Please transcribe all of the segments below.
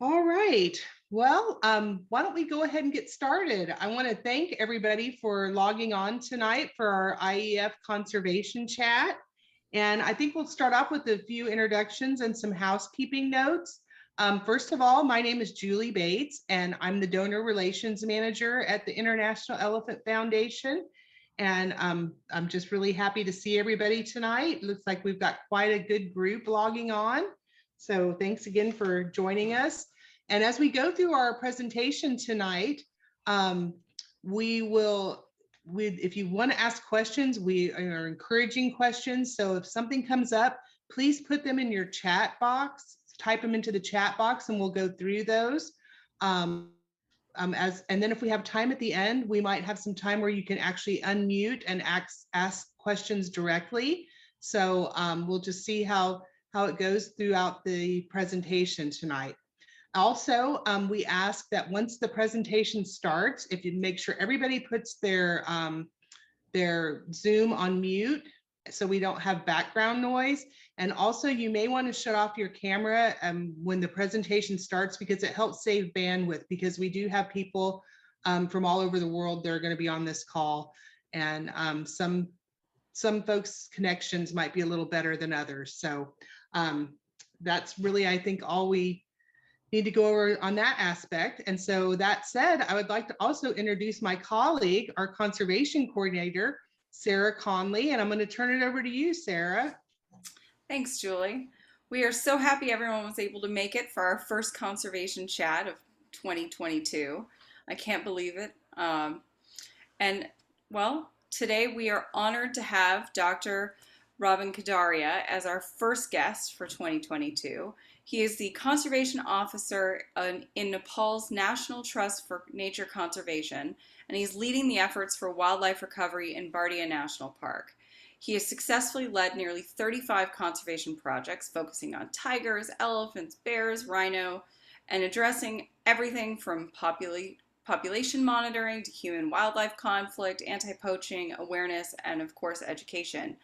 All right. Well, why don't we go ahead and get started? I want to thank everybody for logging on tonight for our IEF conservation chat. And I think we'll start off with a few introductions and some housekeeping notes. First of all, my name is Julie Bates, and I'm the Donor Relations Manager at the International Elephant Foundation. And I'm just really happy to see everybody tonight. Looks like we've got quite a good group logging on. So thanks again for joining us. And as we go through our presentation tonight, we will, if you want to ask questions, we are encouraging questions. So if something comes up, please put them in your chat box, type them into the chat box, and we'll go through those. And then if we have time at the end, we might have some time where you can actually unmute and ask questions directly. So we'll just see how it goes throughout the presentation tonight. Also, we ask that once the presentation starts, if you make sure everybody puts their Zoom on mute so we don't have background noise. And also you may want to shut off your camera when the presentation starts, because it helps save bandwidth, because we do have people from all over the world that are going to be on this call. And some folks' connections might be a little better than others. So that's really, I think, all we need to go over on that aspect. And so that said, I would like to also introduce my colleague, our conservation coordinator, Sarah Conley, and I'm going to turn it over to you, Sarah. Thanks, Julie. We are so happy everyone was able to make it for our first conservation chat of 2022. I can't believe it. And well, today we are honored to have Dr. Rabin Kadariya as our first guest for 2022. He is the conservation officer in Nepal's National Trust for Nature Conservation, and he's leading the efforts for wildlife recovery in Bardia National Park. He has successfully led nearly 35 conservation projects focusing on tigers, elephants, bears, rhino, and addressing everything from population monitoring to human-wildlife conflict, anti-poaching, awareness, and of course education.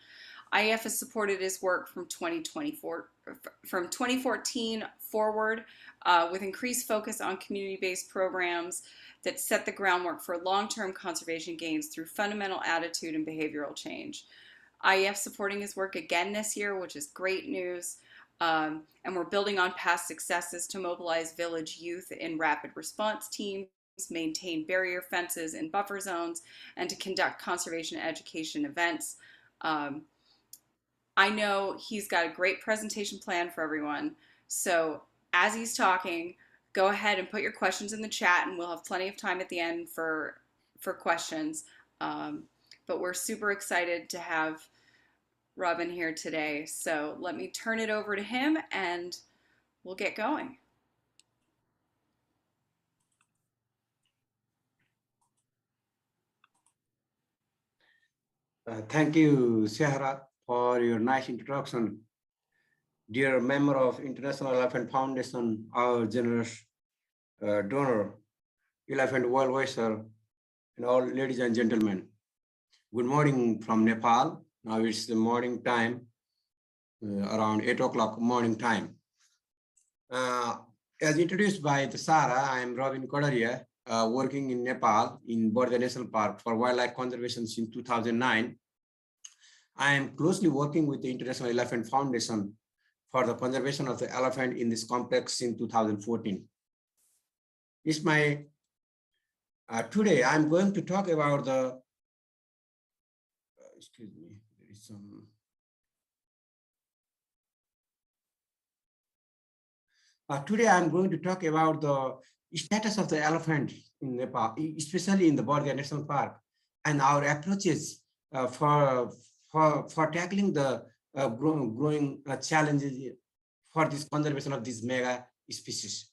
IEF has supported his work from 2014 forward with increased focus on community-based programs that set the groundwork for long-term conservation gains through fundamental attitude and behavioral change. IEF supporting his work again this year, which is great news. And we're building on past successes to mobilize village youth in rapid response teams, maintain barrier fences in buffer zones, and to conduct conservation education events. I know he's got a great presentation plan for everyone. So as he's talking, go ahead and put your questions in the chat, and we'll have plenty of time at the end for questions. But we're super excited to have Rabin here today. So let me turn it over to him and we'll get going. Thank you, Sahara, for your nice introduction. Dear member of International Elephant Foundation, our generous donor, elephant well-wisher, and all ladies and gentlemen. Good morning from Nepal. Now it's the morning time, around 8 o'clock morning time. As introduced by Sarah, I am Rabin Kadariya, working in Nepal in Bardia National Park for wildlife conservation since 2009. I am closely working with the International Elephant Foundation for the conservation of the elephant in this complex since 2014. It's my today I'm going to talk about the excuse me, there is some today I'm going to talk about the status of the elephant in Nepal, especially in the Bardia National Park, and our approaches for tackling the growing challenges for this conservation of this mega species.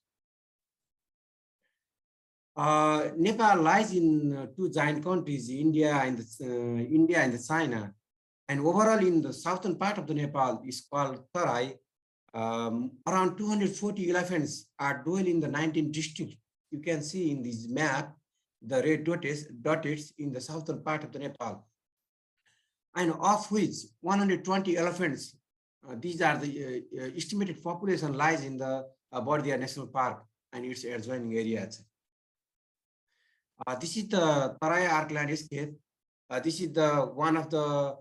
Nepal lies in two giant countries, India and China, and overall in the southern part of the Nepal is called Tarai. Around 240 elephants are dwell in the 19 districts. You can see in this map the red dotted in the southern part of the Nepal, and of which 120 elephants, these are the estimated population lies in the Bardia National Park. and its adjoining areas. This is the Taraya Arc landscape. This is the one of the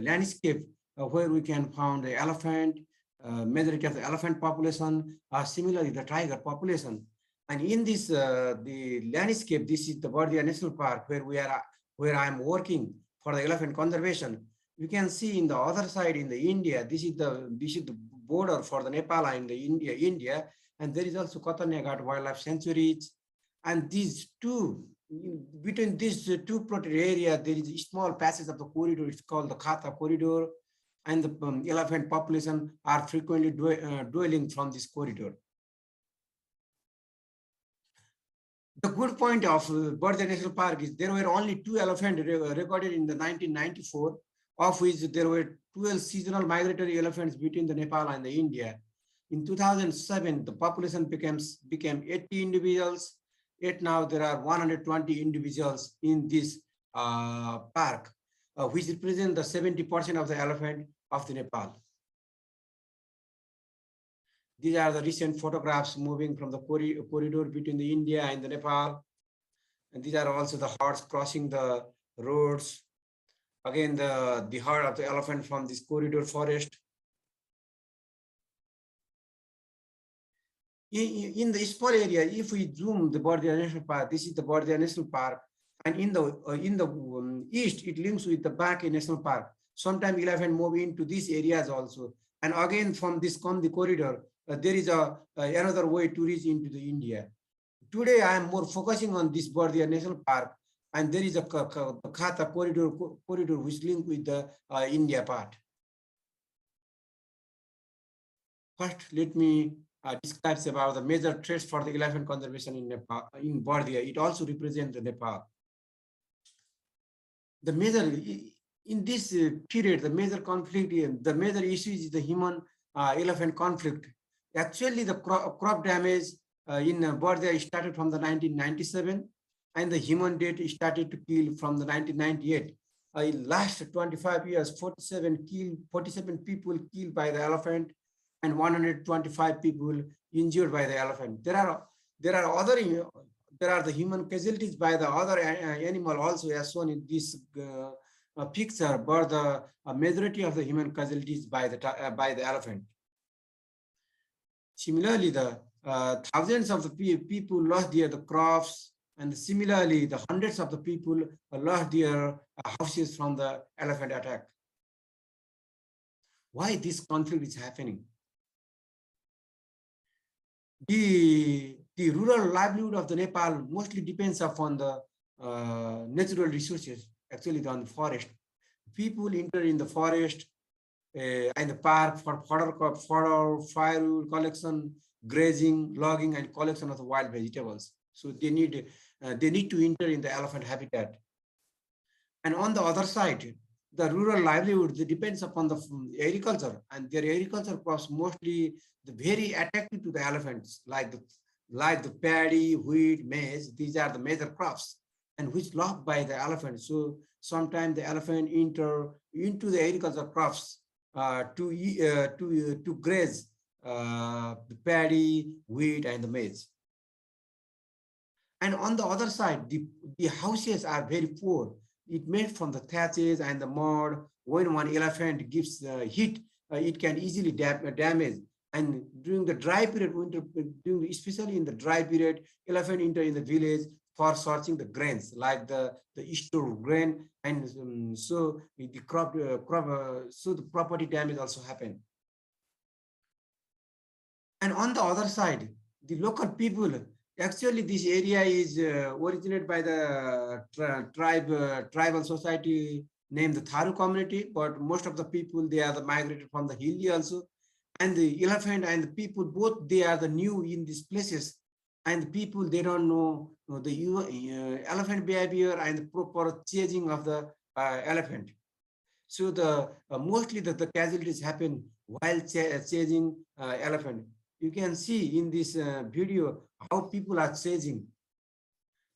landscape where we can find the elephant, majority of the elephant population, similarly the tiger population. And in this the landscape, this is the Bardia National Park where I am working for the elephant conservation. You can see in the other side in the India, this is the border for the Nepal and the India, and there is also Katanya Ghat Wildlife Sanctuaries. And these two, between these two protected areas, there is a small passage of the corridor. It's called the Khata corridor, and the elephant population are frequently dwelling from this corridor. The good point of Bardia National Park is there were only 2 elephants recorded in the 1994, of which there were 12 seasonal migratory elephants between the Nepal and the India. In 2007, the population became 80 individuals. Yet now there are 120 individuals in this park, which represent the 70% of the elephant of the Nepal. These are the recent photographs moving from the corridor between the India and the Nepal. And these are also the herds crossing the roads. Again, the herd of the elephant from this corridor forest. In the small area, if we zoom the Bardia National Park, this is the Bardia National Park, and in the east, it links with the Baki National Park. Sometimes elephant move into these areas also, and again from this the corridor, there is another way to reach into the India. Today, I am more focusing on this Bardia National Park, and there is a Khata corridor which link with the India part. First, let me describes about the major threats for the elephant conservation in Nepal, in Bardia. It also represents the Nepal. The major, in this period, the major conflict, the major issue is the human elephant conflict. Actually, the crop damage in Bardia started from the 1997, and the human death started to kill from the 1998. In last 25 years, 47 people killed by the elephant, and 125 people injured by the elephant. There are the human casualties by the other animal also, as shown in this picture, but the majority of the human casualties by the elephant. Similarly, the thousands of the people lost their crops, and similarly, the hundreds of the people lost their houses from the elephant attack. Why this conflict is happening? The rural livelihood of the Nepal mostly depends upon the natural resources, actually on the forest. People enter in the forest and the park for fodder, firewood collection, grazing, logging, and collection of the wild vegetables. So they need to enter in the elephant habitat. And on the other side, the rural livelihood depends upon the agriculture, and their agriculture crops mostly very attractive to the elephants, like the paddy, wheat, maize. These are the major crops, and which loved by the elephant. So sometimes the elephant enter into the agriculture crops to graze the paddy, wheat, and the maize. And on the other side, the houses are very poor. It made from the thatches and the mud. When one elephant gives heat, it can easily damage. And during the dry period, especially in the dry period, elephant enter in the village for searching the grains, like the store grain, and so the so the property damage also happen. And on the other side, the local people, actually this area is originated by the tribal society named the Tharu community, but most of the people, they are migrated from the hilly also. And the elephant and the people, both they are the new in these places, and the people, they don't know the elephant behavior and the proper chasing of the elephant. So the mostly the casualties happen while chasing elephant. You can see in this video how people are chasing.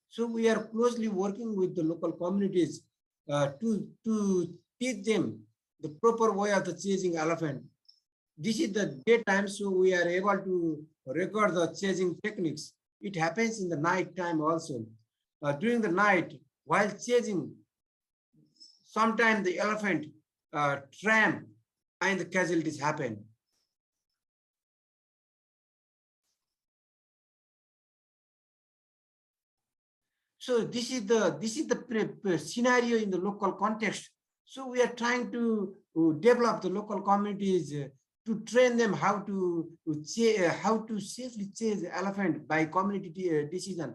So we are closely working with the local communities to teach them the proper way of the chasing elephant. This is the daytime, so we are able to record the chasing techniques. It happens in the night time also. During the night, while chasing, sometimes the elephant tramp and the casualties happen. So this is the scenario in the local context. So we are trying to develop the local communities to train them how to safely chase the elephant by community decision.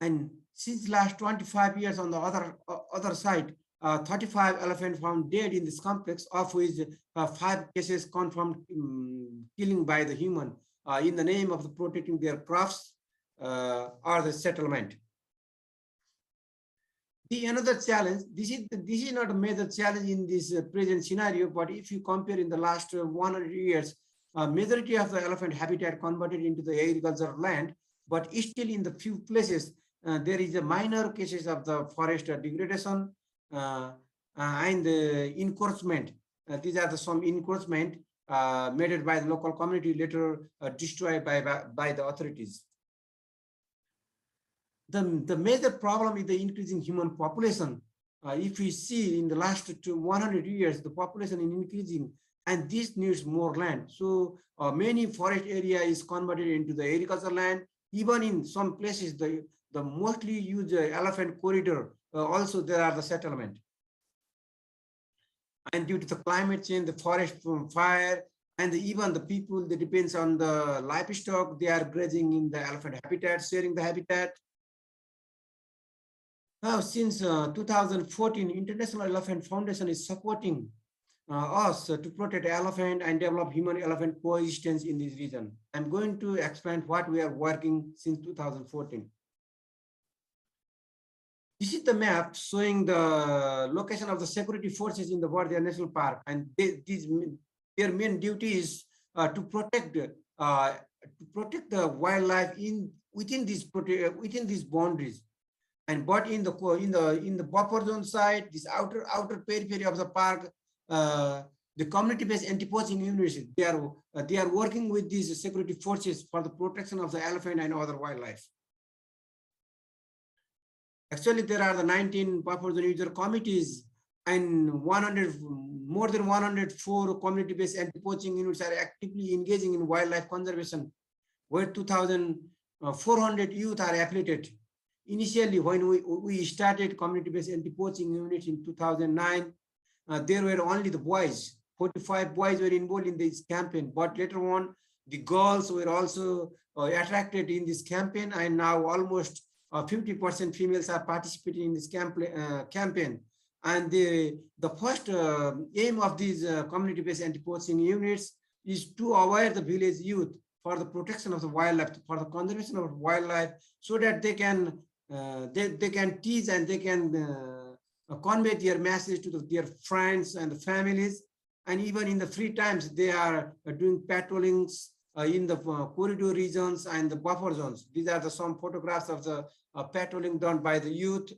And since last 25 years, on the other side, 35 elephants found dead in this complex, of which 5 cases confirmed killing by the human in the name of protecting their crops or the settlement. Another challenge, this is not a major challenge in this present scenario, but if you compare in the last 100 years, majority of the elephant habitat converted into the agricultural land, but still in the few places, there is a minor cases of the forest degradation and encroachment. These are some encroachment made by the local community, later destroyed by the authorities. The major problem is the increasing human population. If we see in the last 100 years, the population is increasing, and this needs more land. So many forest area is converted into the agricultural land. Even in some places, the mostly used elephant corridor, also there are the settlement. And due to the climate change, the forest fire, and even the people that depends on the livestock, they are grazing in the elephant habitat, sharing the habitat. Now, since 2014, International Elephant Foundation is supporting us to protect elephant and develop human-elephant coexistence in this region. I'm going to expand what we are working since 2014. This is the map showing the location of the security forces in the Bardia National Park, and their main duty is to protect the wildlife within these boundaries. But in the buffer zone side, this outer periphery of the park, the community-based anti-poaching units, they are working with these security forces for the protection of the elephant and other wildlife. Actually, there are the 19 buffer zone user committees, and more than 104 community-based anti-poaching units are actively engaging in wildlife conservation, where 2,400 youth are affiliated. Initially, when we started community-based anti-poaching units in 2009, there were only the boys. 45 boys were involved in this campaign, but later on, the girls were also attracted in this campaign, and now almost 50% females are participating in this campaign. And the first aim of these community-based anti-poaching units is to aware the village youth for the protection of the wildlife, for the conservation of wildlife, so that they can teach and they can convey their message to their friends and the families. And even in the free times, they are doing patrollings in the corridor regions and the buffer zones. These are some photographs of the patrolling done by the youth.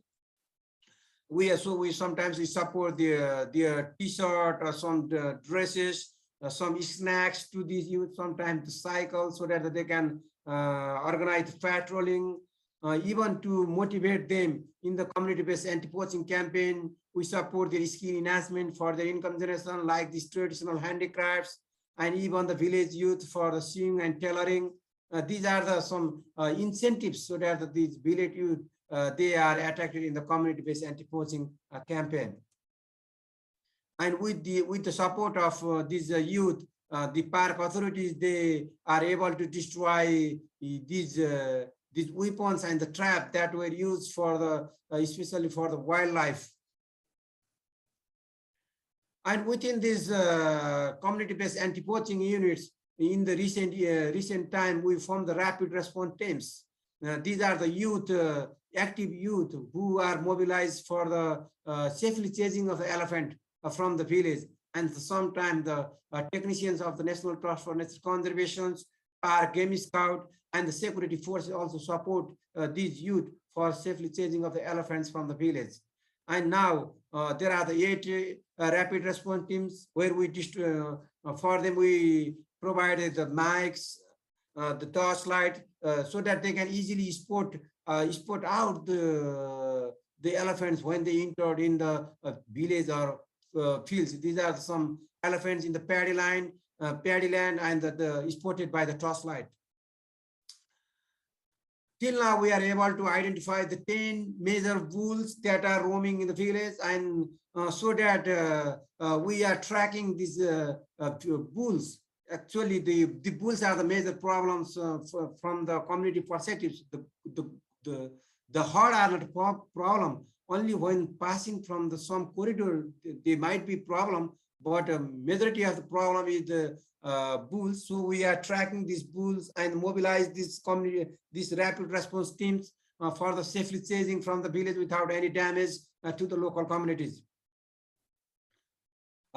We sometimes support their t-shirt or some dresses, some snacks to these youth, sometimes the cycle, so that they can organize patrolling. Even to motivate them in the community-based anti-poaching campaign, we support their skill enhancement for their income generation, like these traditional handicrafts, and even the village youth for the sewing and tailoring. These are some incentives so that these village youth, they are attracted in the community-based anti-poaching campaign. And with the support of these youth, the park authorities, they are able to destroy these weapons and the trap that were used for especially for the wildlife. And within these community-based anti-poaching units, in the recent time, we formed the rapid response teams. These are the youth, active youth, who are mobilized for the safely chasing of the elephant from the village. And sometimes the technicians of the National Trust for Nature Conservation, our Game Scout, and the security forces also support these youth for safely chasing of the elephants from the village. And now there are the 8 rapid response teams where we for them we provided the mics, the torchlight, so that they can easily spot out the elephants when they entered in the village or fields. These are some elephants in the paddyland, and spotted by the torchlight. Till now, we are able to identify the 10 major bulls that are roaming in the village, and so that we are tracking these bulls. Actually, the bulls are the major problems from the community perspectives. The herd are not a problem. Only when passing from some corridor, they might be problem, but majority of the problem is the bulls. So we are tracking these bulls and mobilize these rapid response teams for the safely chasing from the village without any damage to the local communities.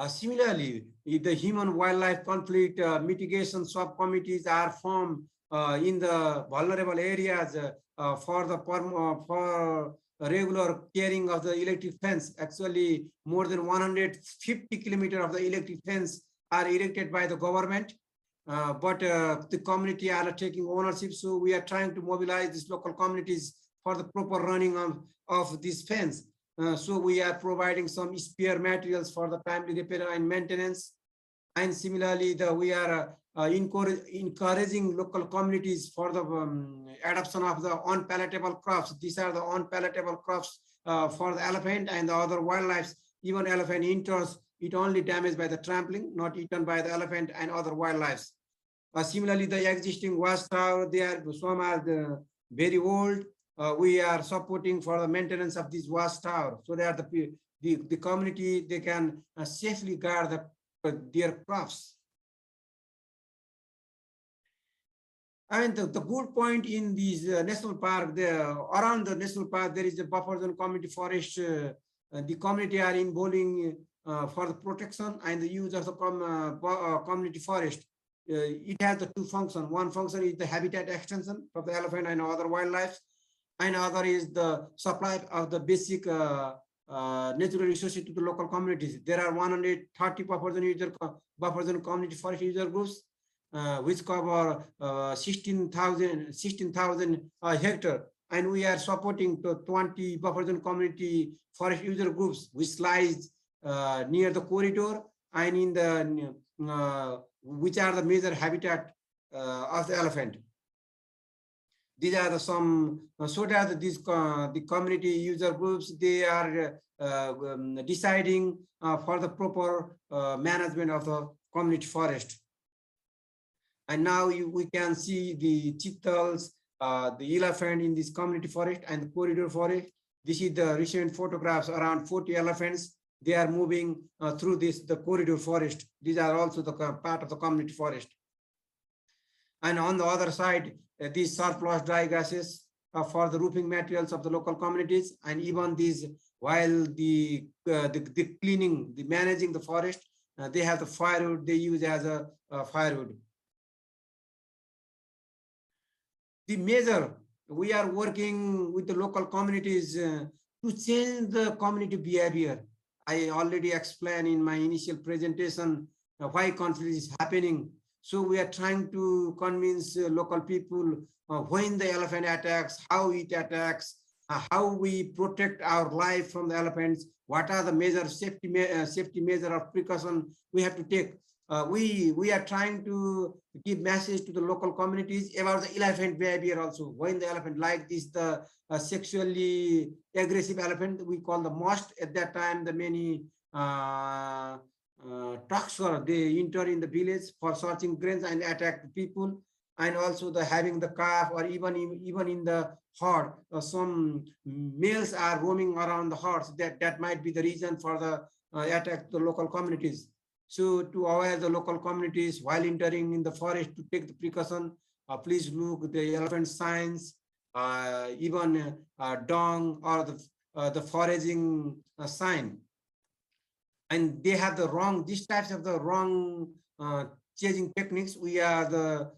Similarly, if the human wildlife conflict mitigation subcommittees are formed in the vulnerable areas for regular caring of the electric fence. Actually, more than 150 kilometers of the electric fence are erected by the government, but the community are taking ownership. So we are trying to mobilize these local communities for the proper running of this fence. So we are providing some spare materials for the timely repair and maintenance. And similarly, we are encouraging local communities for the adoption of the unpalatable crops. These are the unpalatable crops for the elephant and the other wildlife. Even elephant enters, it only damaged by the trampling, not eaten by the elephant and other wildlife. Similarly, the existing watchtower, some are very old. We are supporting for the maintenance of this watchtower so that the community, they can safely guard their crops. And the good point in this national park, around the national park, there is a buffer zone community forest. The community are involving for the protection and the use of the community forest. It has the two functions. One function is the habitat extension for the elephant and other wildlife, and other is the supply of the basic natural resources to the local communities. There are 130 buffer zone community forest user groups, which cover 16,000 hectares, and we are supporting the 20 buffer zone community forest user groups, which lies near the corridor and in the which are the major habitat of the elephant. These are some, so that the community user groups, they are deciding for the proper management of the community forest. And now we can see the cheetahs, the elephant in this community forest and the corridor forest. This is the recent photographs, around 40 elephants. They are moving through the corridor forest. These are also the part of the community forest. And on the other side, these surplus dry gases for the roofing materials of the local communities, and even these, while the cleaning, the managing the forest, they have the firewood they use as a firewood. The measure, we are working with the local communities to change the community behavior. I already explained in my initial presentation why conflict is happening. So we are trying to convince local people when the elephant attacks, how it attacks, how we protect our life from the elephants, what are the major safety measure of precaution we have to take. We are trying to give message to the local communities about the elephant behavior also. When the elephant like this, the sexually aggressive elephant, we call the most. At that time, the many Tuxer, they enter in the village for searching grains and attack the people, and also the having the calf, or even in the herd, some males are roaming around the herds. That might be the reason for the attack the local communities. So to aware the local communities while entering in the forest to take the precaution, please look at the elephant signs, even dong or the foraging sign. And they have the wrong, these types of the wrong chasing techniques. We are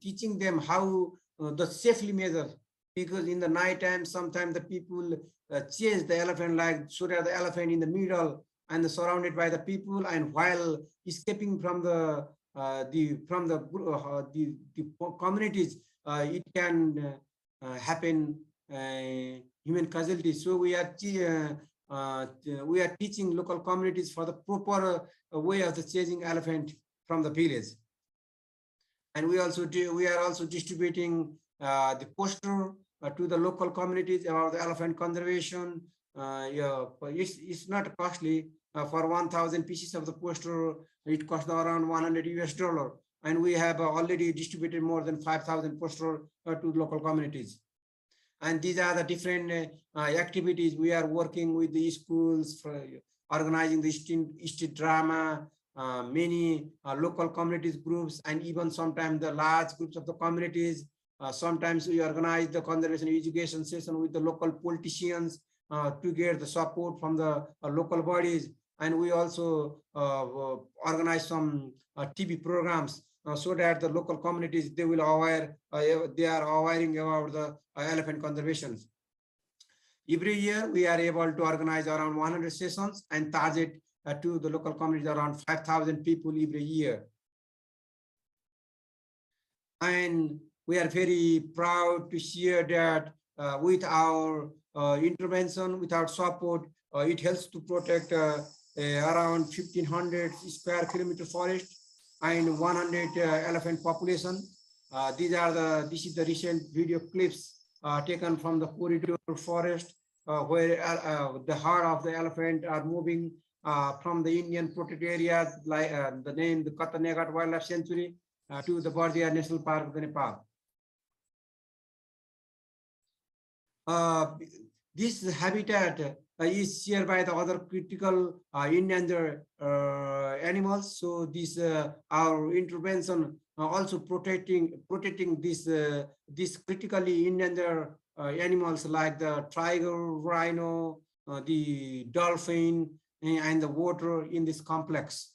teaching them how the safely measure, because in the night time, sometimes the people chase the elephant, like so that the elephant in the middle and surrounded by the people, and while escaping from the communities, it can happen human casualties. So we are teaching local communities for the proper way of the chasing elephant from the village. And we are also distributing the poster to the local communities about the elephant conservation. Yeah, but it's not costly. For 1,000 pieces of the poster, it costs around $100. And we have already distributed more than 5,000 poster to local communities. And these are the different activities. We are working with the schools for organizing the street drama, many local communities groups, and even sometimes the large groups of the communities. Sometimes we organize the conservation education session with the local politicians to get the support from the local bodies. And we also organize some TV programs so that the local communities, they will aware, they are awareing about the elephant conservation. Every year, we are able to organize around 100 sessions and target to the local communities around 5,000 people every year. And we are very proud to share that with our intervention, with our support, it helps to protect around 1,500 square kilometer forest and 100 elephant population. This is the recent video clips taken from the corridor forest where the heart of the elephant are moving from the Indian protected areas, like the Katanagat Wildlife Sanctuary to the Bardia National Park of Nepal. This habitat is shared by the other critical endangered animals. So this our intervention also protecting this critically endangered animals like the tiger, rhino, the dolphin, and the water in this complex.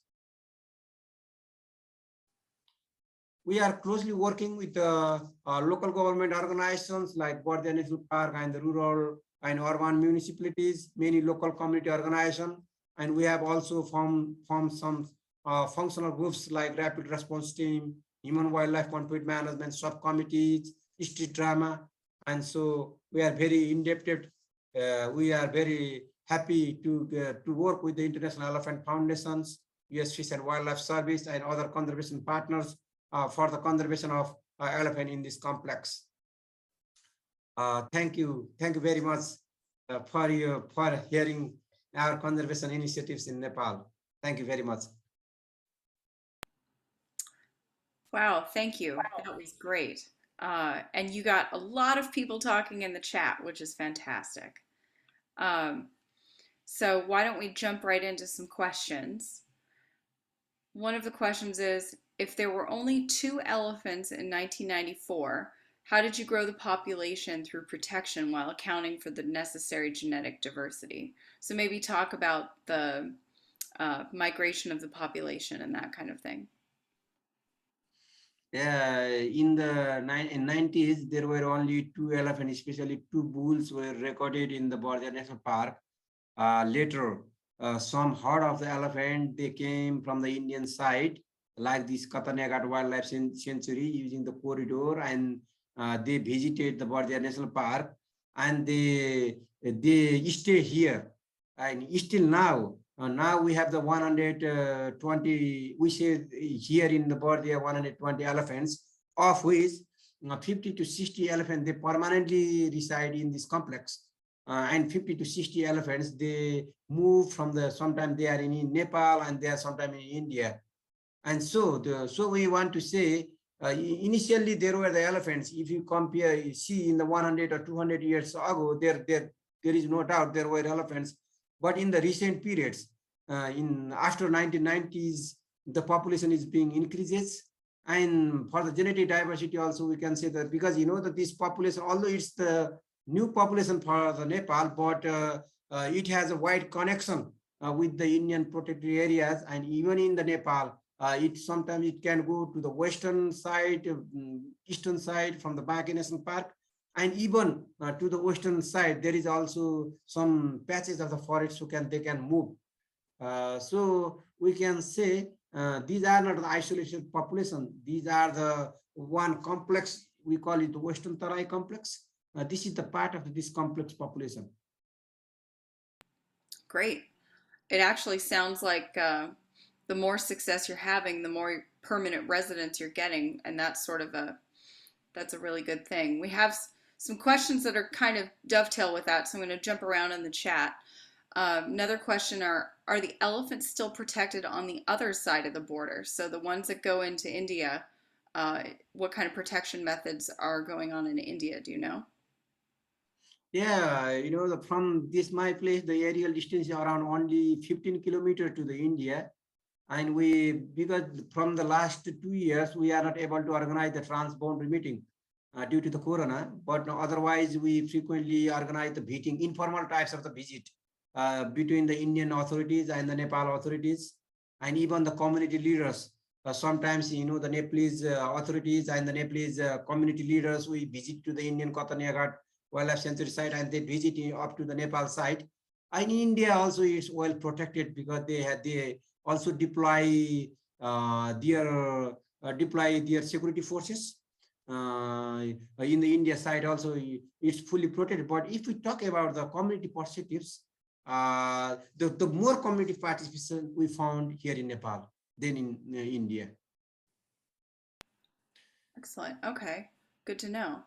We are closely working with local government organizations like Bardia National Park and the rural and urban municipalities, many local community organizations, and we have also formed some functional groups like rapid response team, human wildlife conflict management subcommittees, street drama, and so we are very indebted. We are very happy to work with the International Elephant Foundations, U.S. Fish and Wildlife Service, and other conservation partners for the conservation of elephant in this complex. Thank you very much for hearing our conservation initiatives in Nepal. Thank you very much. Wow, thank you. That was great. And you got a lot of people talking in the chat, which is fantastic. So why don't we jump right into some questions? One of the questions is, if there were only 2 elephants in 1994, how did you grow the population through protection while accounting for the necessary genetic diversity? So maybe talk about the migration of the population and that kind of thing. In the 90s, there were only 2 elephants, especially 2 bulls were recorded in the Bardia National Park. Later, some herd of the elephant, they came from the Indian side, like this Katanagat Wildlife Sanctuary using the corridor, and they visited the Bardia National Park, and they stay here. And still now, now we have the 120, we say here in the Bardia 120 elephants, of which 50 to 60 elephants, they permanently reside in this complex. And 50 to 60 elephants, they move from sometimes they are in Nepal and they are sometimes in India. And so we want to say, initially there were the elephants. If you compare, you see in the 100 or 200 years ago, there is no doubt there were elephants. But in the recent periods, after 1990s, the population is being increases. And for the genetic diversity also, we can say that, because you know that this population, although it's the new population for the Nepal, but it has a wide connection with the Indian protected areas, and even in the Nepal, sometimes it can go to the western side, eastern side from the Bardia National Park, And even to the western side, there is also some patches of the forest who they can move. So we can say these are not the isolated population. These are the one complex, we call it the Western Tarai complex. This is the part of this complex population. Great. It actually sounds like the more success you're having, the more permanent residents you're getting, and that's a really good thing. We have some questions that are kind of dovetail with that, so I'm going to jump around in the chat. Another question are the elephants still protected on the other side of the border? So the ones that go into India, what kind of protection methods are going on in India? Do you know? Yeah, from this my place, the aerial distance is around only 15 kilometers to the India. And because from the last 2 years, we are not able to organize the transboundary meeting due to the corona, but otherwise we frequently organize the meeting, informal types of the visit between the Indian authorities and the Nepal authorities, and even the community leaders. Sometimes, the Nepalese authorities and the Nepalese community leaders, we visit to the Indian Kotaniagat Wildlife Sanctuary site, and they visit up to the Nepal site. And in India also is well protected because they also deploy their security forces. In the India side also, it's fully protected. But if we talk about the community perspectives, the more community participation we found here in Nepal than in India. Excellent. Okay, good to know.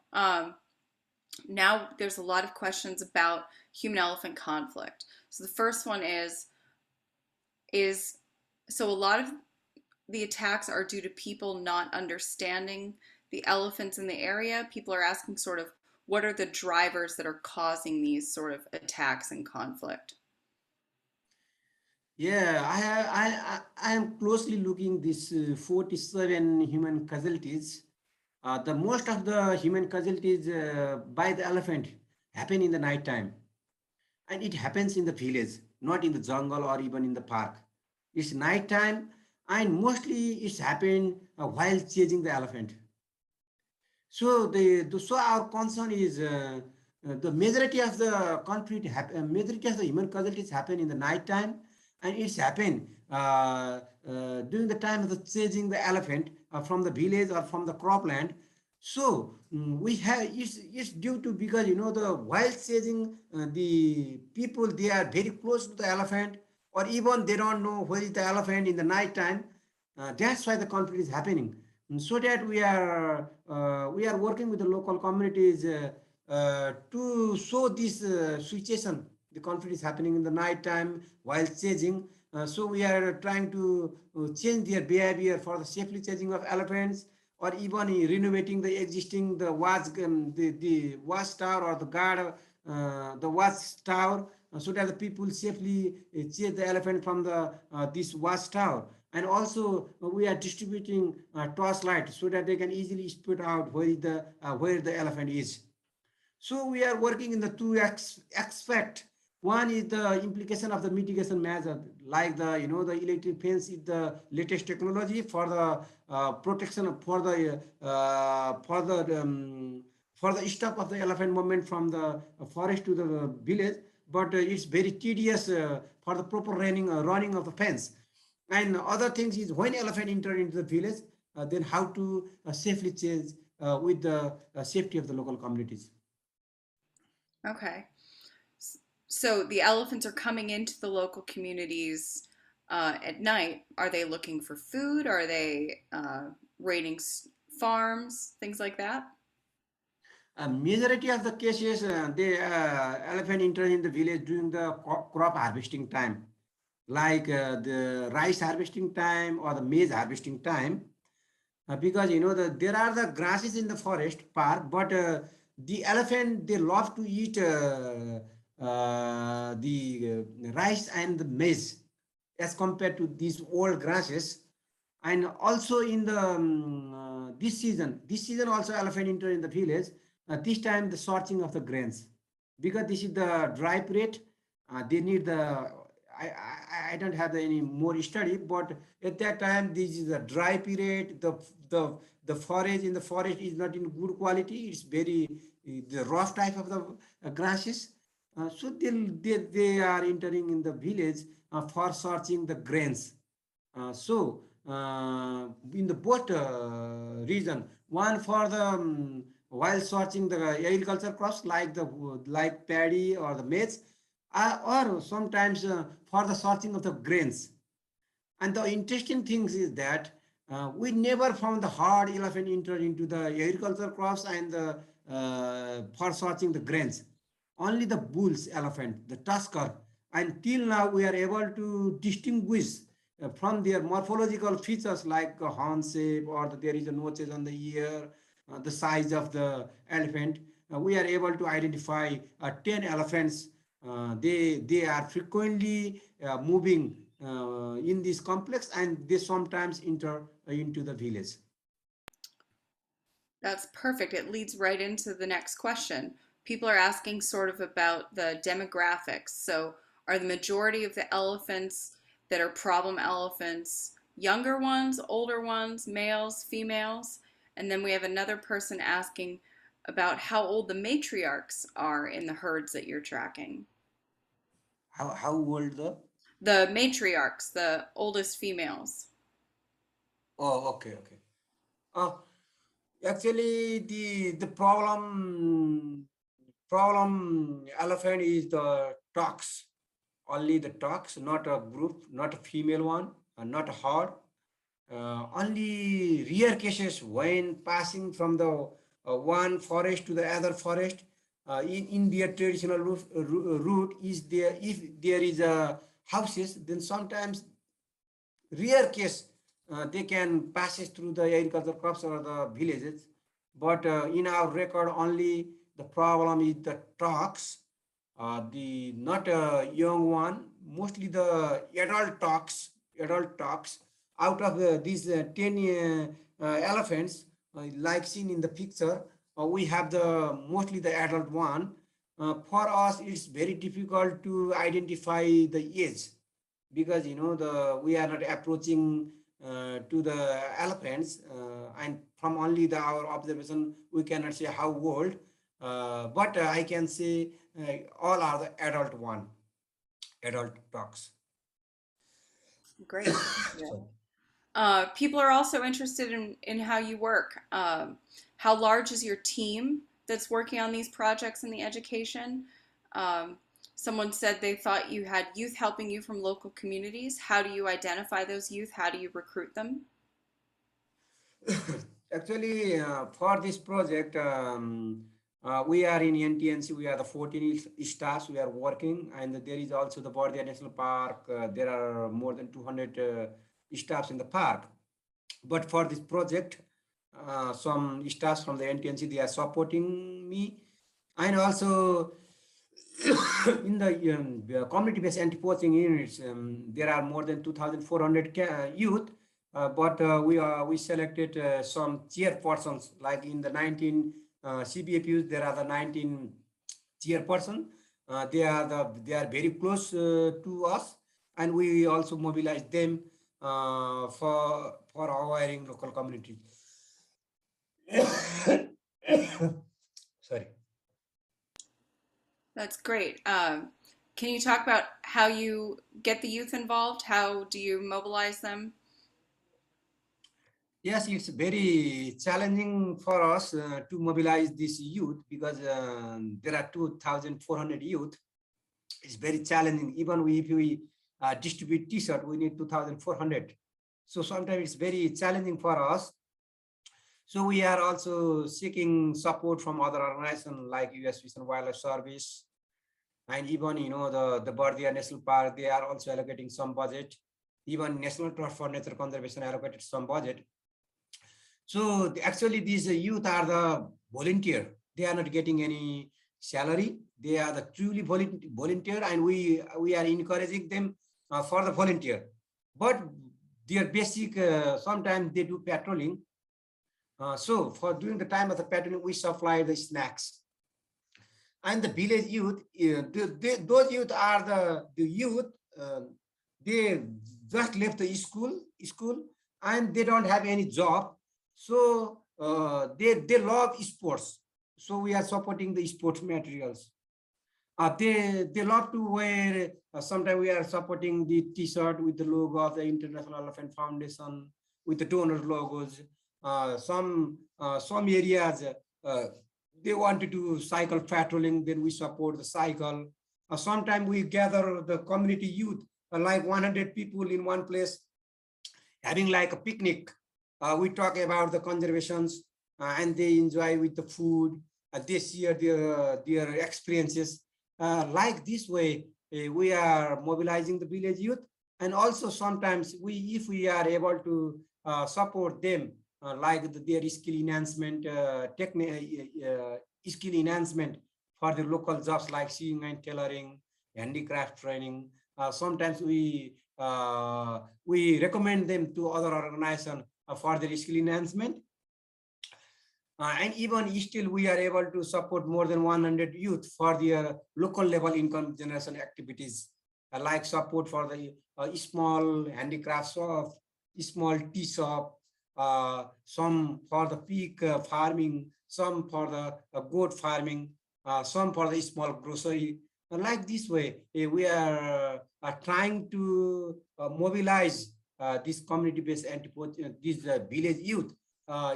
Now there's a lot of questions about human-elephant conflict. So the first one is so a lot of the attacks are due to people not understanding the elephants in the area. People are asking sort of what are the drivers that are causing these sort of attacks and conflict? Yeah, I am closely looking this 47 human casualties. The most of the human casualties by the elephant happen in the night time, and it happens in the village, not in the jungle or even in the park. It's night time, and mostly it's happened while chasing the elephant. So so our concern is the majority of the majority of the human casualties happen in the night time, and it's happened during the time of the chasing the elephant from the village or from the cropland. So we have it's due to because the while chasing the people, they are very close to the elephant, or even they don't know where is the elephant in the night time. That's why the conflict is happening. So that we are working with the local communities to show this situation. The conflict is happening in the night time while chasing. So we are trying to change their behavior for the safely chasing of elephants, or even renovating the existing the watchtower or the guard the watchtower, so that the people safely chase the elephant from the this watchtower. And also we are distributing torchlight so that they can easily spot out where the elephant is. So we are working in the two aspect. One is the implication of the mitigation measure, like the electric fence is the latest technology for the protection for the stop of the elephant movement from the forest to the village. But it's very tedious for the proper running of the fence. And other things is when elephant enter into the village, then how to safely change with the safety of the local communities. Okay. So the elephants are coming into the local communities at night. Are they looking for food? Are they raiding farms, things like that? A majority of the cases, the elephant enter in the village during the crop harvesting time, like the rice harvesting time or the maize harvesting time, because there are the grasses in the forest park, but the elephant, they love to eat the rice and the maize as compared to these old grasses. And also in the this season also elephant enter in the village. This time the sorting of the grains, because this is the dry period. They need the I don't have any more study, but at that time this is a dry period. The forage in the forest is not in good quality. It's very the rough type of the grasses. So they are entering in the village for searching the grains. In the both region, one for the while searching the agriculture crops like the like paddy or the maize, or sometimes for the searching of the grains. And the interesting thing is that we never found the hard elephant enter into the agricultural crops and the, for searching the grains. Only the bulls elephant, the tusker, until now we are able to distinguish from their morphological features like horn shape or there is a notches on the ear, the size of the elephant. We are able to identify 10 elephants. They are frequently moving in this complex and they sometimes enter into the village. That's perfect. It leads right into the next question. People are asking sort of about the demographics. So, are the majority of the elephants that are problem elephants younger ones, older ones, males, females? And then we have another person asking about how old the matriarchs are in the herds that you're tracking. How old the? The matriarchs, the oldest females. Oh, okay. Uh, Actually, the problem elephant is the tox. Only the tox, not a group, not a female one, not a herd. Only rare cases when passing from the one forest to the other forest in their traditional route is there. If there is a houses, then sometimes rare case they can passes through the agricultural crops or the villages, but in our record only the problem is the talks, the not a young one, mostly the adult talks out of these 10 elephants like seen in the picture, we have the mostly the adult one. For us it's very difficult to identify the age because the we are not approaching to the elephants and from only our observation we cannot say how old, but I can say all are the adult dogs. Great. Sorry. People are also interested in how you work. How large is your team that's working on these projects in the education? Someone said they thought you had youth helping you from local communities. How do you identify those youth? How do you recruit them? Actually, for this project, we are in NTNC. We are the 14 staffs. We are working, and there is also the Bardia National Park. There are more than 200 staffs in the park. But for this project, some staffs from the NTNC they are supporting me, and also in the community-based anti-poaching units, there are more than 2,400 youth. But we selected some chairpersons, like in the 19 CBFUs, there are the 19 chairperson. They are very close to us, and we also mobilize them for awareing local community. Sorry. That's great. Can you talk about how you get the youth involved? How do you mobilize them? Yes, it's very challenging for us to mobilize this youth because there are 2,400 youth. It's very challenging. Even if we distribute T-shirt, we need 2,400. So sometimes it's very challenging for us. So we are also seeking support from other organizations like U.S. Fish and Wildlife Service, and even the Bardia National Park. They are also allocating some budget. Even National Trust for Nature Conservation allocated some budget. So actually these youth are the volunteer. They are not getting any salary. They are the truly volunteer, and we are encouraging them for the volunteer. But their basic, sometimes they do patrolling. So for during the time of the patrolling, we supply the snacks. And the village youth, those youth are the youth, they just left the school, and they don't have any job. So they love sports. So we are supporting the sports materials. They love to wear, sometimes we are supporting the t-shirt with the logo of the International Elephant Foundation, with the donor logos. Some areas, they want to do cycle patrolling, then we support the cycle. Sometimes we gather the community youth, like 100 people in one place, having like a picnic. We talk about the conservations, and they enjoy with the food. They share their experiences. Like this way, we are mobilizing the village youth, and also sometimes if we are able to support them, their skill enhancement, skill enhancement for the local jobs like sewing and tailoring, handicraft training. Sometimes we recommend them to other organizations for their skill enhancement. And even still, we are able to support more than 100 youth for their local level income generation activities, like support for the small handicraft shop, small tea shop, some for the pig farming, some for the goat farming, some for the small grocery. Like this way, we are trying to mobilize this community-based this village youth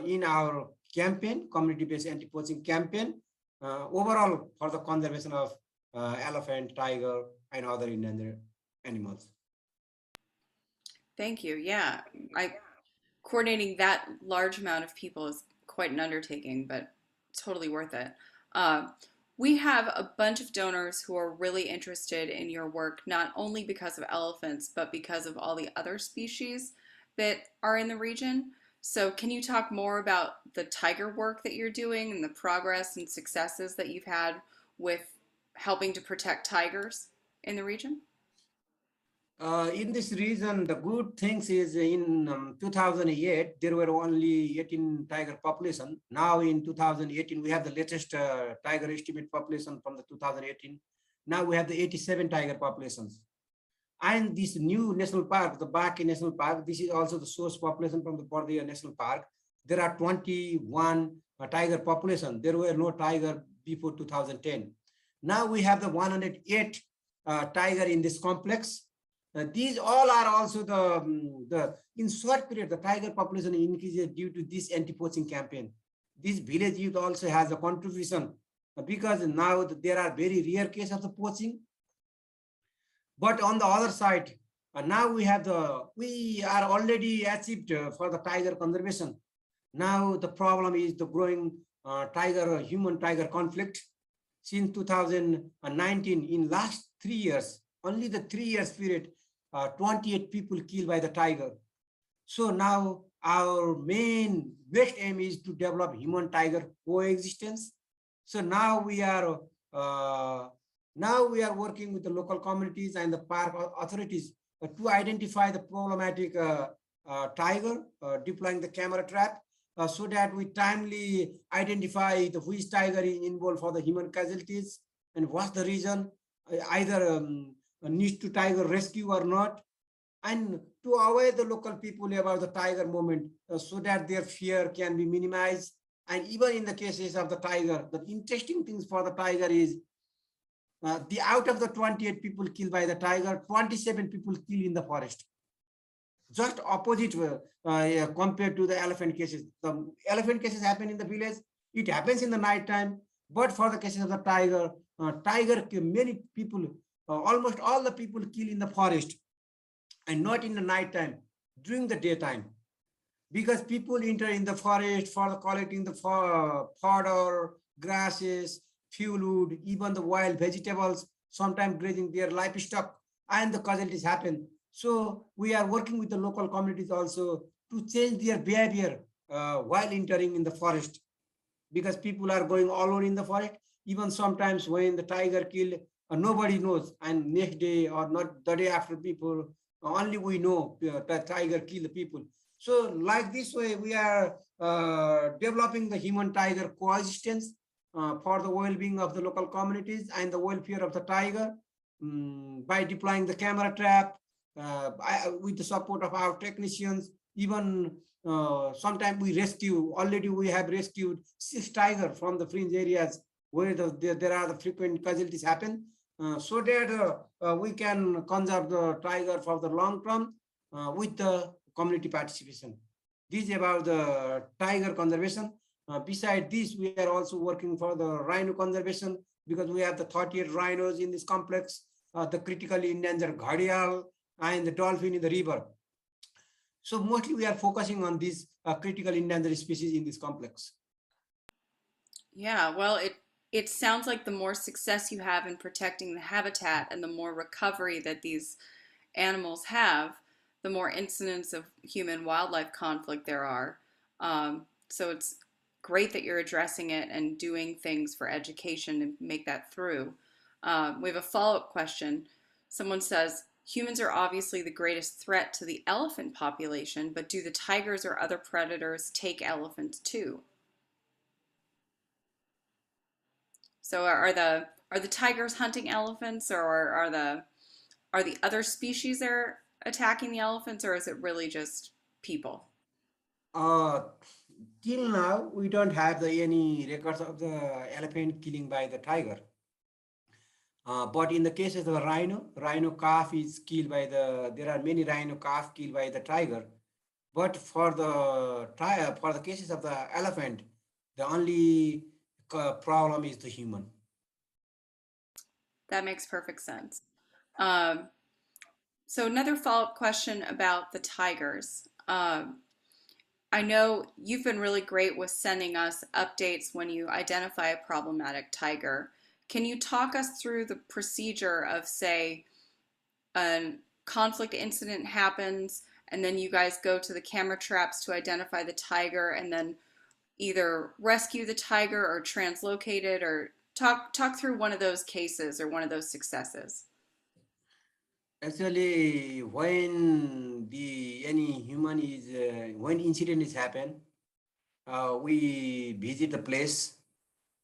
in our campaign, community-based anti-poaching campaign, overall for the conservation of elephant, tiger, and other endangered animals. Thank you. Yeah, coordinating that large amount of people is quite an undertaking, but totally worth it. Uh, we have a bunch of donors who are really interested in your work, not only because of elephants, but because of all the other species that are in the region. So, can you talk more about the tiger work that you're doing and the progress and successes that you've had with helping to protect tigers in the region? In this region, the good things is in 2008, there were only 18 tiger population. Now in 2018, we have the latest tiger estimate population from the 2018. Now we have the 87 tiger populations. And this new national park, the Bardia National Park, this is also the source population from the Bardia National Park. There are 21 tiger population. There were no tiger before 2010. Now we have the 108 tiger in this complex. These all are also the in short period, the tiger population increases due to this anti-poaching campaign. This village youth also has a contribution because now there are very rare cases of the poaching. But on the other side, now we are already achieved for the tiger conservation. Now the problem is the growing human tiger conflict. Since 2019, in last 3 years, only the 3 years period, 28 people killed by the tiger. So now our next aim is to develop human tiger coexistence. So now we are working with the local communities and the park authorities to identify the problematic tiger, deploying the camera trap, so that we timely identify the which tiger is involved for the human casualties and what's the reason, either needs to tiger rescue or not, and to avoid the local people about the tiger movement so that their fear can be minimized. And even in the cases of the tiger, the interesting things for the tiger is the out of the 28 people killed by the tiger, 27 people killed in the forest. Just opposite compared to the elephant cases. The elephant cases happen in the village. It happens in the night time. But for the cases of the tiger, many people, almost all the people kill in the forest and not in the night time, during the daytime. Because people enter in the forest for collecting the fodder, grasses, fuel wood, even the wild vegetables, sometimes grazing their livestock, and the casualties happen. So we are working with the local communities also to change their behavior while entering in the forest, because people are going all over in the forest. Even sometimes when the tiger killed, nobody knows, and next day or not the day after, people only we know the tiger killed the people. So like this way, we are developing the human tiger coexistence for the well-being of the local communities and the welfare of the tiger by deploying the camera trap with the support of our technicians, even sometimes we rescue, already we have rescued 6 tigers from the fringe areas where there are the frequent casualties happen, so that we can conserve the tiger for the long term with the community participation. This is about the tiger conservation. Beside this, we are also working for the rhino conservation because we have the 38 rhinos in this complex, the critically endangered gharial and the dolphin in the river. So mostly we are focusing on these critical endangered species in this complex. Yeah, well, it sounds like the more success you have in protecting the habitat and the more recovery that these animals have, the more incidents of human wildlife conflict there are. So it's great that you're addressing it and doing things for education to make that through. We have a follow-up question. Someone says, humans are obviously the greatest threat to the elephant population, but do the tigers or other predators take elephants too? So are the tigers hunting elephants, or are the other species there attacking the elephants, or is it really just people? Uh, Till now, we don't have any records of the elephant killing by the tiger. But in the cases of the rhino calf is killed by there are many rhino calf killed by the tiger. But for the cases of the elephant, the only problem is the human. That makes perfect sense. Um, so another follow-up question about the tigers. I know you've been really great with sending us updates when you identify a problematic tiger. Can you talk us through the procedure of, say, a conflict incident happens and then you guys go to the camera traps to identify the tiger and then either rescue the tiger or translocate it, or talk through one of those cases or one of those successes? Actually, when any human is when incident is happen, we visit the place.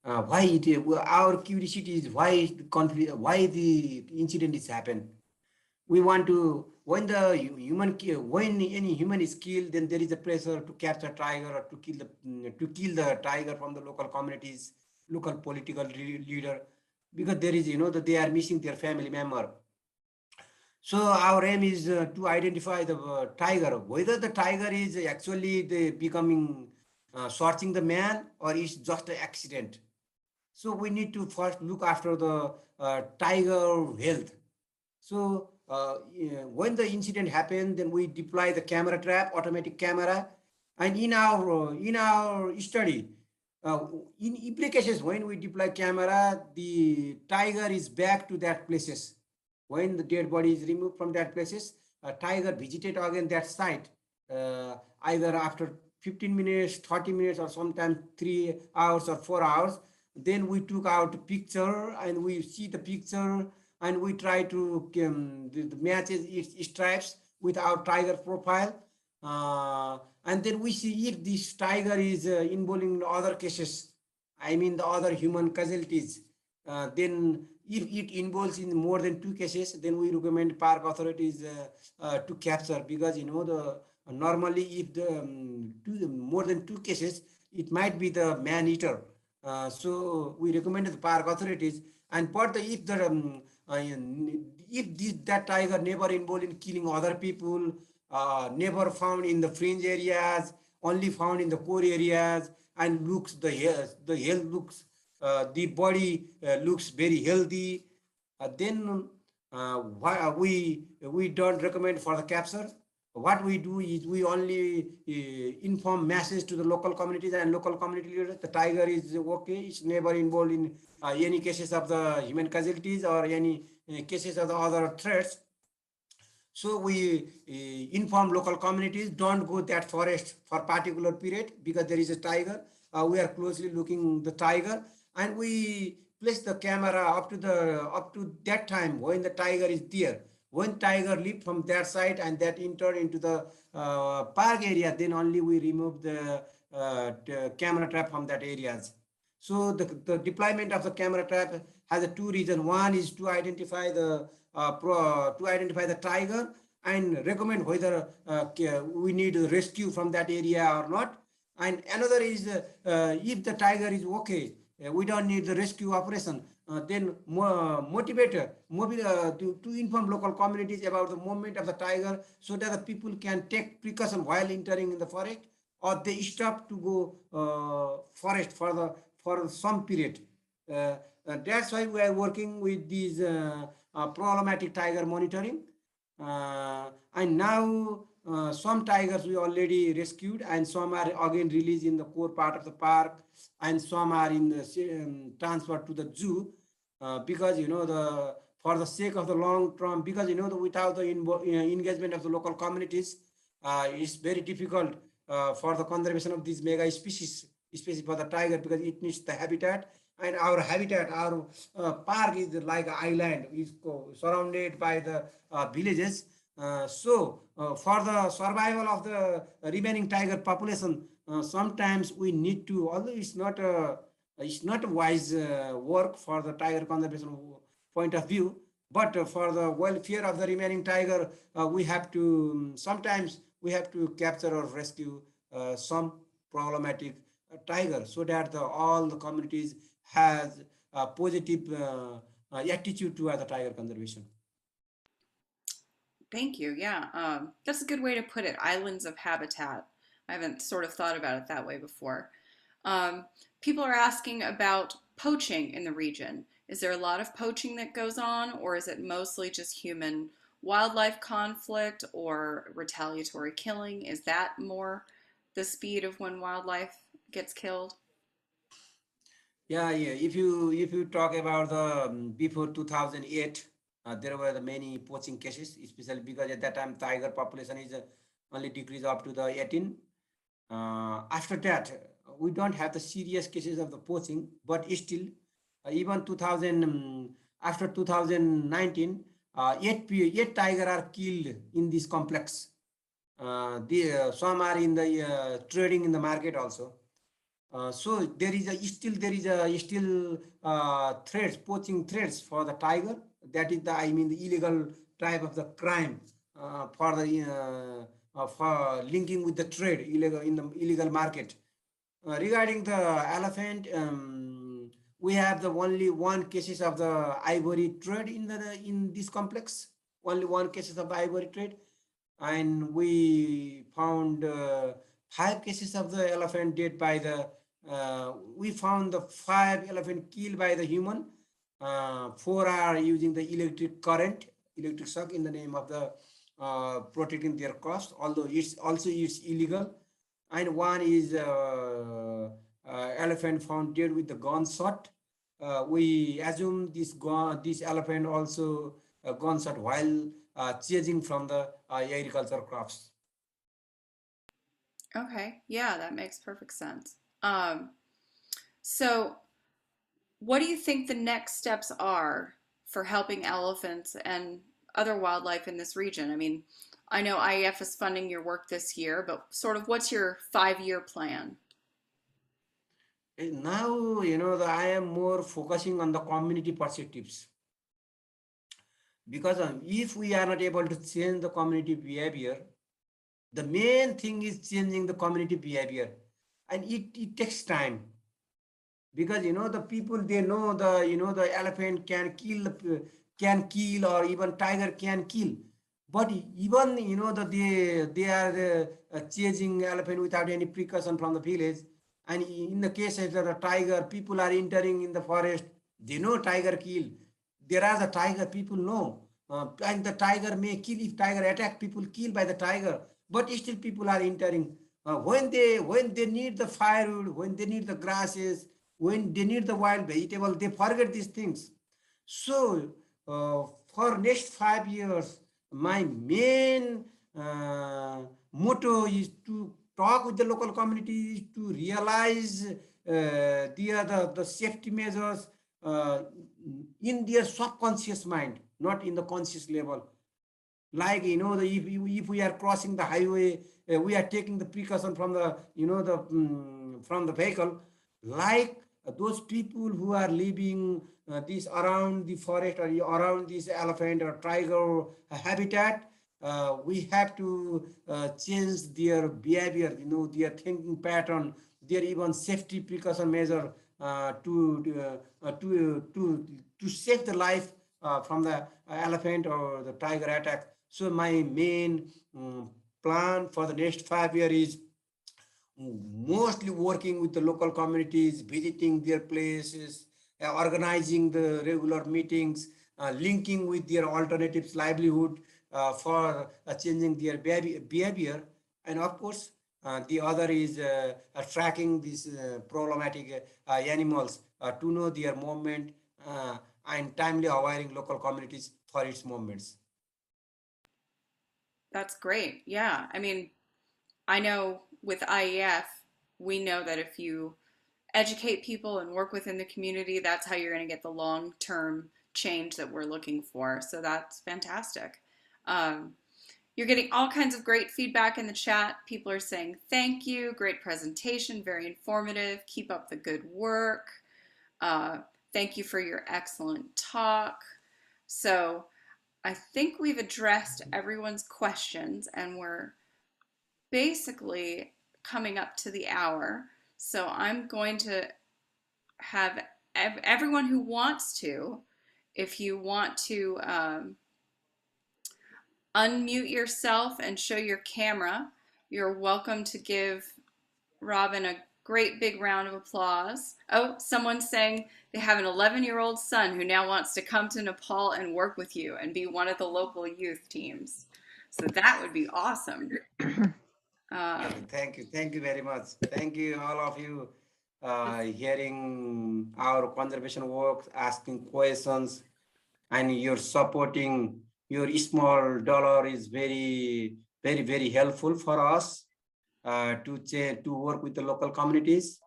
Why our curiosity is why the conflict, why the incident is happened. We want to when any human is killed, then there is a pressure to capture tiger or to kill the tiger from the local communities, local political leader, because there is that they are missing their family member. So our aim is to identify the tiger, whether the tiger is actually the becoming searching the man or is just an accident. So we need to first look after the tiger health. So when the incident happened, then we deploy the camera trap, automatic camera, and in our study, uh, in implications when we deploy camera, the tiger is back to that places. When the dead body is removed from that places, a tiger visited again that site, either after 15 minutes, 30 minutes, or sometimes 3 hours or 4 hours. Then we took out picture and we see the picture and we try to the matches its stripes with our tiger profile, and then we see if this tiger is involved in other cases, I mean the other human casualties. Then if it involves in more than 2 cases, then we recommend park authorities to capture, because the normally if more than 2 cases, it might be the man eater. So we recommend the park authorities, and but that tiger never involved in killing other people, never found in the fringe areas, only found in the core areas, and looks the health looks the body looks very healthy, then why we don't recommend for the capture. What we do is we only inform message to the local communities and local community leaders. The tiger is okay. It's never involved in any cases of the human casualties or any cases of the other threats. So we inform local communities, don't go that forest for particular period because there is a tiger. We are closely looking the tiger, and we place the camera up to that time when the tiger is there. When tiger leap from that side and that enter into the park area, then only we remove the camera trap from that areas. So the deployment of the camera trap has a two reason. One is to identify the tiger, and recommend whether we need rescue from that area or not. And another is if the tiger is okay, we don't need the rescue operation, then motivate to inform local communities about the movement of the tiger so that the people can take precaution while entering in the forest, or they stop to go forest for some period. That's why we are working with these problematic tiger monitoring. And now some tigers we already rescued, and some are again released in the core part of the park, and some are in the transferred to the zoo, because the for the sake of the long term, because without the engagement of the local communities, it's very difficult for the conservation of these mega species, especially for the tiger, because it needs the habitat. And our habitat, our park is like an island, is surrounded by the villages. So for the survival of the remaining tiger population, sometimes we need to, although it's not a wise work for the tiger conservation point of view, but for the welfare of the remaining tiger, we have to sometimes we have to capture or rescue some problematic tiger, so that all the communities has a positive attitude toward the tiger conservation. Thank you. Yeah, that's a good way to put it. Islands of habitat. I haven't sort of thought about it that way before. Um, People are asking about poaching in the region. Is there a lot of poaching that goes on, or is it mostly just human wildlife conflict or retaliatory killing? Is that more the speed of when wildlife gets killed? Yeah, yeah. If you talk about the before 2008, there were the many poaching cases, especially because at that time tiger population is only decreased up to the 18. After that, we don't have the serious cases of the poaching, but still, even 2000 after 2019, eight tiger are killed in this complex. Some are in the trading in the market also. So there is a still threats, poaching threats for the tiger. That is the, I mean, the illegal type of the crime for the for linking with the trade illegal in the illegal market. Regarding the elephant, we have the only one cases of the ivory trade in this complex. Only one cases of ivory trade, and we found five cases of the elephant dead by the. We found the five elephant killed by the human. Four are using the electric shock in the name of the protecting their crops, although it's illegal. And one is elephant found dead with the gunshot. We assume this elephant also gunshot while chasing from the agricultural crops. Okay, yeah, that makes perfect sense. Um, so, what do you think the next steps are for helping elephants and other wildlife in this region? I mean, I know IEF is funding your work this year, but sort of what's your 5 year plan? Now, I am more focusing on the community perspectives, because if we are not able to change the community behavior, the main thing is changing the community behavior, and it takes time, because the people, they know the elephant can kill, or even tiger can kill, but even they are chasing elephant without any precaution from the village. And in the case of the tiger, people are entering in the forest, they know tiger kill, there are the tiger, people know, and the tiger may kill. If tiger attack, people kill by the tiger, but still people are entering. When they need the firewood, when they need the grasses, when they need the wild vegetable, they forget these things. So for next 5 years, my main motto is to talk with the local communities to realize the safety measures in their subconscious mind, not in the conscious level. Like, if we are crossing the highway, we are taking the precaution from the from the vehicle. Like those people who are living this around the forest, or around this elephant or tiger habitat, we have to change their behavior, their thinking pattern, their even safety precaution measure to save the life from the elephant or the tiger attack. So my main plan for the next 5 years is mostly working with the local communities, visiting their places, organizing the regular meetings, linking with their alternatives livelihood for changing their behavior. And of course, the other is tracking these problematic animals to know their movement and timely awareing local communities for its movements. That's great. Yeah. I mean, I know with IEF, we know that if you educate people and work within the community, that's how you're going to get the long term change that we're looking for. So that's fantastic. Um, you're getting all kinds of great feedback in the chat. People are saying thank you, great presentation, very informative, keep up the good work. Uh, thank you for your excellent talk. So I think we've addressed everyone's questions and we're basically coming up to the hour. So I'm going to have everyone who wants to, if you want to unmute yourself and show your camera, you're welcome to give Robin a great big round of applause. Oh, someone's saying they have an 11-year-old son who now wants to come to Nepal and work with you and be one of the local youth teams. So that would be awesome. Thank you very much. Thank you, all of you, hearing our conservation work, asking questions, and your supporting. Your small dollar is very helpful for us to work with the local communities.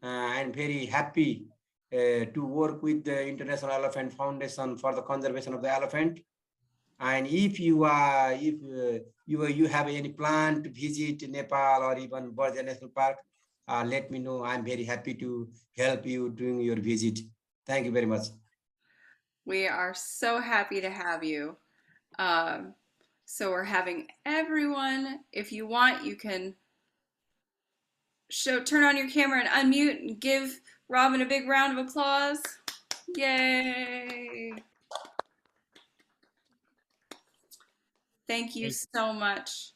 I'm very happy to work with the International Elephant Foundation for the conservation of the elephant. And if you have any plan to visit Nepal or even Bardia National Park, let me know. I'm very happy to help you during your visit. Thank you very much. We are so happy to have you. So we're having everyone, if you want, you can turn on your camera and unmute and give Robin a big round of applause. Yay! Thank you so much.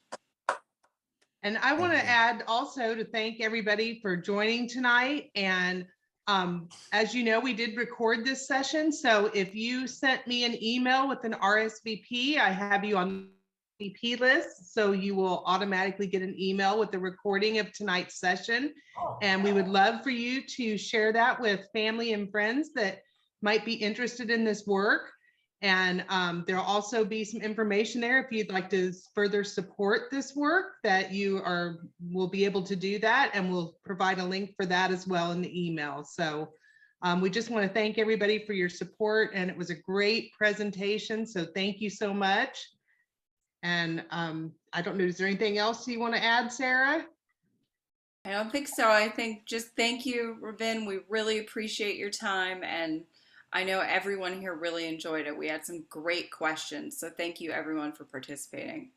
And I want to add also to thank everybody for joining tonight. And as you know, we did record this session. So if you sent me an email with an RSVP, I have you on the RSVP list. So you will automatically get an email with the recording of tonight's session. And we would love for you to share that with family and friends that might be interested in this work. And there'll also be some information there if you'd like to further support this work that will be able to do that, and we'll provide a link for that as well in the email. So we just want to thank everybody for your support, and it was a great presentation. So thank you so much. And I don't know, is there anything else you want to add, Sarah? I don't think so. I think just thank you, Rabin. We really appreciate your time, and I know everyone here really enjoyed it. We had some great questions, so thank you everyone for participating.